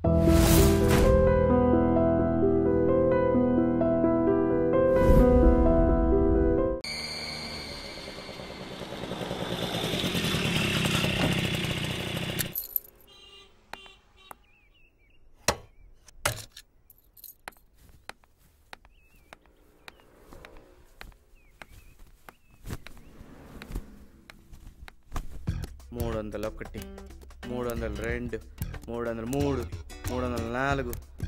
$301, $302, $303, $304,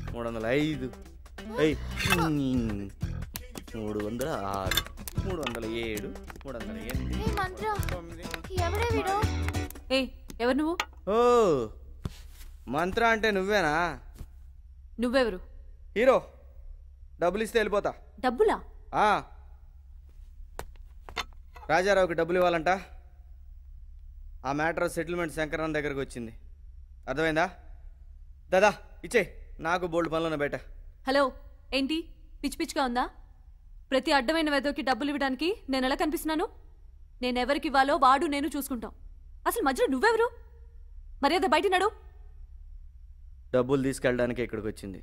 $305, $306, $307, $308. ఎవరు నువ్వు? ఓ మంత్ర అంటే నువ్వేనా? నువ్వెవరు? హీరో. డబ్బులు ఇస్తే వెళ్ళిపోతా. డబ్బులా? రాజారావుకి డబ్బులు ఇవ్వాలంట. ఆ మ్యాటర్ సెటిల్మెంట్ శంకరన్ దగ్గరకు వచ్చింది. అర్థమైందా? దాదా ఇచ్చే, నాకు బోల్డ్ పనులున్న బయట. హలో, ఏంటి పిచ్చి పిచ్చిగా ఉందా? ప్రతి అడ్డమైన వెదోకి డబ్బులు ఇవ్వడానికి నేను ఎలా కనిపిస్తున్నాను? నేనెవరికి ఇవ్వాలో వాడు నేను చూసుకుంటాం. అసలు మధ్యలో నువ్వెవరు? మర్యాద బయట నడు. డబ్బులు తీసుకెళ్ళడానికి ఇక్కడికి వచ్చింది.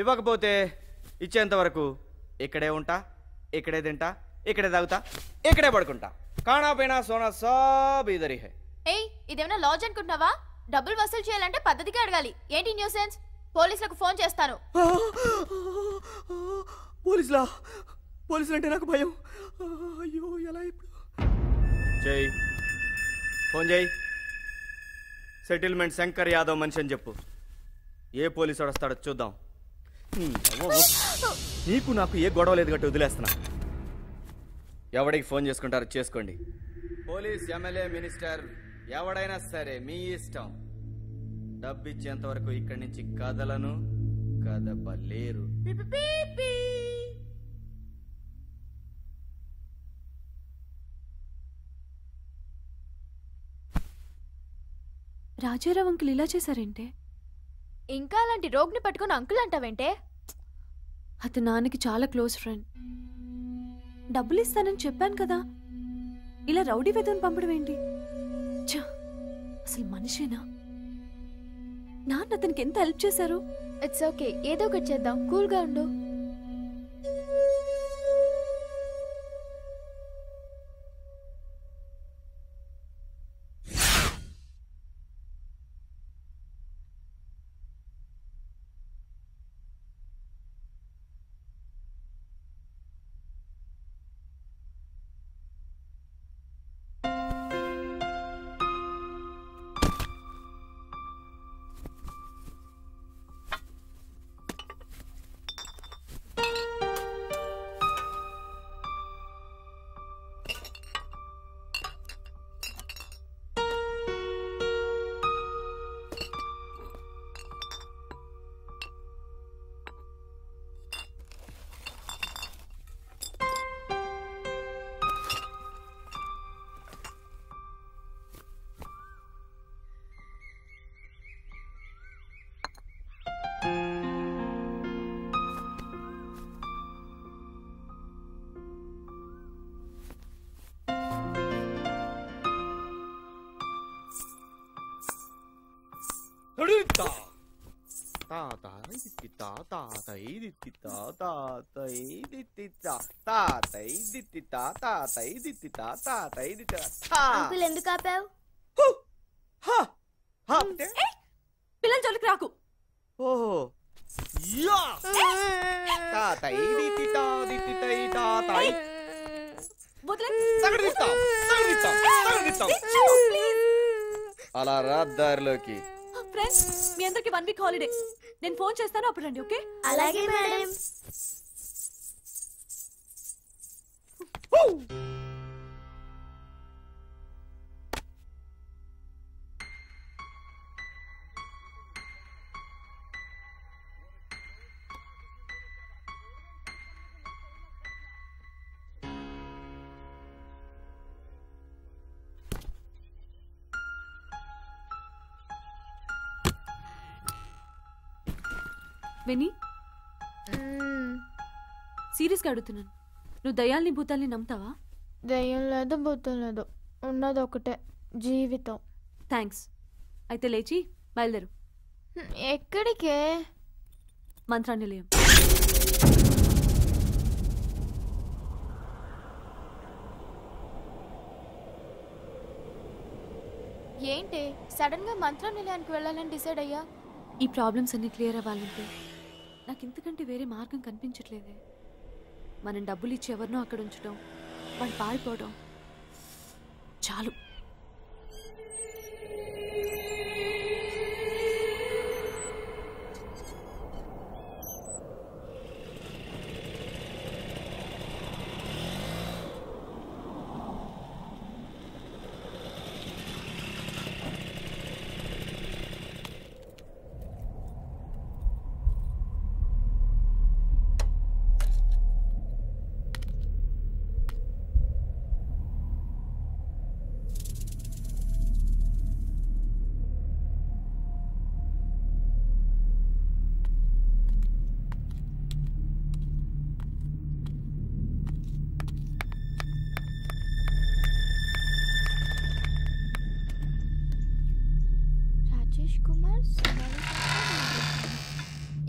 ఇవ్వకపోతే ఇచ్చేంత వరకు ఇక్కడే ఉంటా, ఇక్కడే తింటా, ఇక్కడే తాగుతా, ఇక్కడే పడుకుంటా. కానా పైనా సోనా సబ్ ఇదరి హై. ఇదేమన్నా లాడ్జ్ అనుకుంటున్నావా? డబ్బులు వసూలు చేయాలంటే పద్ధతిగా అడగాలి. ఏంటి న్యూసెన్స్? పోలీసులకు ఫోన్ చేస్తాను. పోలీసులు అంటే నాకు భయం. అయ్యో ఎలా ఇప్పుడు? జై ఫోన్ జై. సెటిల్మెంట్ శంకర్ యాదవ్ మనిషి అని చెప్పు. ఏ పోలీసు వస్తాడో చూద్దాం. నీకు నాకు ఏ గొడవ లేదు గట్టి వదిలేస్తున్నా. ఎవడికి ఫోన్ చేసుకుంటారో చేసుకోండి. పోలీస్, ఎమ్మెల్యే, మినిస్టర్ ఎవడైనా సరే మీ ఇష్టం. డబ్బు ఇచ్చేంత వరకు ఇక్కడి నుంచి కదలను, కదపలేరు. రాజారావు అంకుల్ ఇలా చేశారేంటే? ఇంకా అలాంటి రోగ్ని పట్టుకుని అంకుల్ అంటావేంటే? అతను నాన్నకి చాలా క్లోజ్ ఫ్రెండ్. డబ్బులు ఇస్తానని చెప్పాను కదా, ఇలా రౌడీ వేతను పంపడం ఏంటి? అసలు మనిషేనా? నాన్న అతనికి ఎంత హెల్ప్ చేశారు. ఇట్స్ ఓకే, ఏదో ఒకటి చేద్దాం. కూల్గా ఉండు. ఎందుకు ఆపావు? పిల్లల జోలికి రాకు. ఓహో అలా రాద్దారిలోకి. ఫ్రెండ్స్, మీ అందరికి 1 వీక్ హాలిడే. నేను ఫోన్ చేస్తాను, అప్పుడు రండి. ఓకే? అలాగే మేడం. వెనీ, సీరియస్గా అడుగుతున్నాను. నువ్వు దయ్యాల్ని భూతాల్ని నమ్ముతావా? దయ్యం లేదు, భూతం లేదు. ఉన్నది ఒకటే, జీవితం. థ్యాంక్స్. అయితే లేచి బయలుదేరు. ఎక్కడికే? మంత్రానిలయం. ఏంటి సడన్ గా మంత్రానిలయానికి వెళ్ళాలని డిసైడ్ అయ్యా? ఈ ప్రాబ్లమ్స్ అన్ని క్లియర్ అవ్వాలంటే నాకు ఇంతకంటే వేరే మార్గం కనిపించట్లేదే. మనం డబ్బులు ఇచ్చి ఎవరినో అక్కడ ఉంచడం, వాళ్ళు పారిపోవడం చాలు.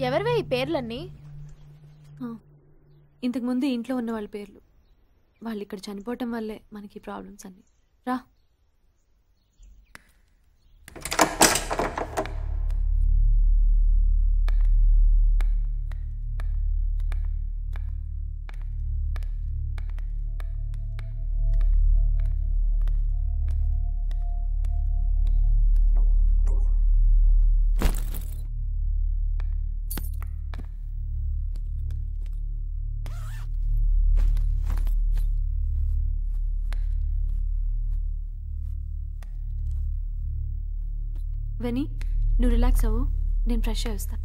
ఎవరివే ఈ పేర్లన్నీ? ఇంతకుముందు ఇంట్లో ఉన్న వాళ్ళ పేర్లు. వాళ్ళు ఇక్కడ చనిపోవటం వల్లే మనకి ప్రాబ్లమ్స్ అన్ని. రా. వెనీ, నువ్వు రిలాక్స్ అవ్వు, నేను ఫ్రెష్ అయ్యి వస్తా.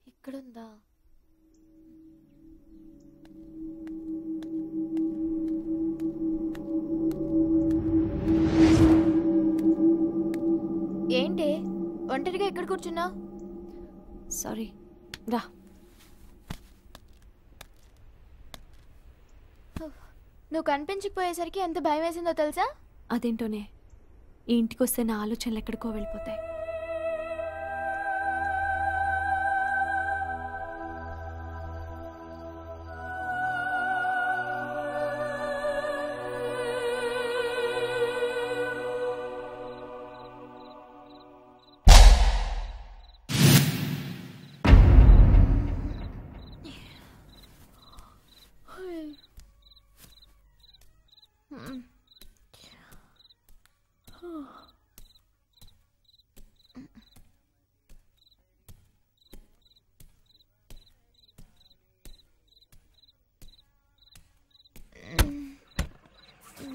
ఇక్కడుందా? ఏంటి ఒంటరిగా ఎక్కడ కూర్చున్నావు? సారీ, రా. నువ్వు కనిపించకపోయేసరికి ఎంత భయం వేసిందో తెలుసా? అదేంటోనే, ఈ ఇంటికి వస్తే నా ఆలోచనలు ఎక్కడికో వెళ్ళిపోతాయి.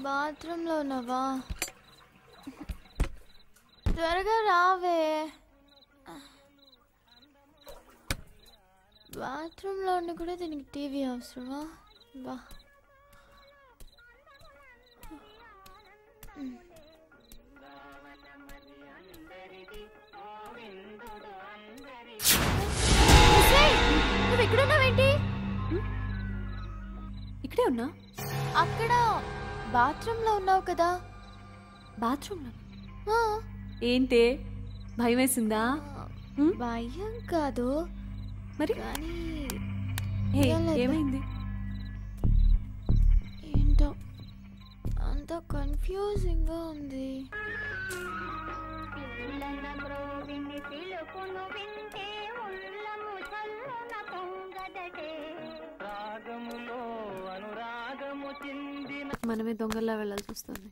బాత్రూంలో ఉన్నావా? త్వరగా రావే. బాత్రూంలో ఉండి కూడా దీనికి టీవీ అవసరమా? బా నువ్వు ఎక్కడున్నావేంటి? ఇక్కడే ఉన్నా. అక్కడ బాత్రూంలో ఉన్నావు కదా. బాత్రూంలో ఆ, ఏంటే భయం వేసిందా? భయం కాదు మరి కానీ ఏ, ఏం లేదు. ఏమైంది? ఏంటో అంత కన్ఫ్యూజింగ్ గా ఉంది. మనమే దొంగల్లా వెళ్ళాల్సి వస్తుంది.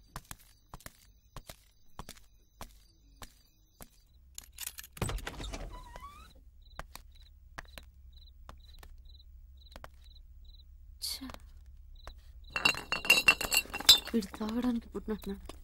వీడు తాగడానికి పుట్టినట్టున్నాడు.